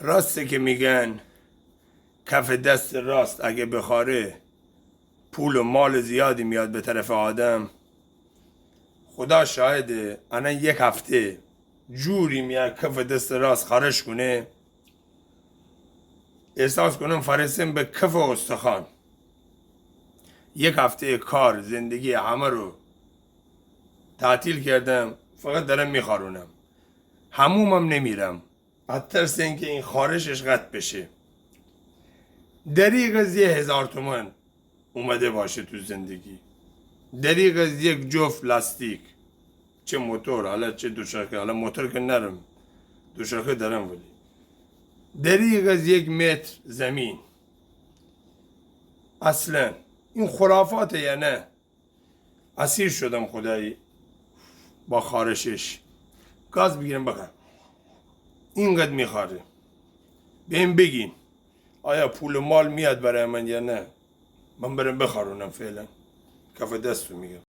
راسته که میگن کف دست راست اگه بخاره پول و مال زیادی میاد به طرف آدم. خدا شاهده الان یک هفته جوری میاد کف دست راست خارش کنه احساس کنم فرستم به کف و استخوان. یک هفته کار زندگی همه رو تعطیل کردم، فقط دارم میخارونم، حمومم نمیرم از ترس اینکه این خارشش قطع بشه. دریغ از 1000 تومن اومده باشه تو زندگی، دریغ از یک جفت لاستیک، چه موتور حالا چه دوچرخه، حالا موتور که نرم دوچرخه دارم، ولی دریغ از 1 متر زمین. اصلا این خرافاته یا نه؟ اسیر شدم خدایی با خارشش. گاز بگیرم بخوام اینقدر میخاره. بهم بگین آیا پول و مال میاد برای من یا نه؟ من برم بخارونم فعلا، کف دستو میگم.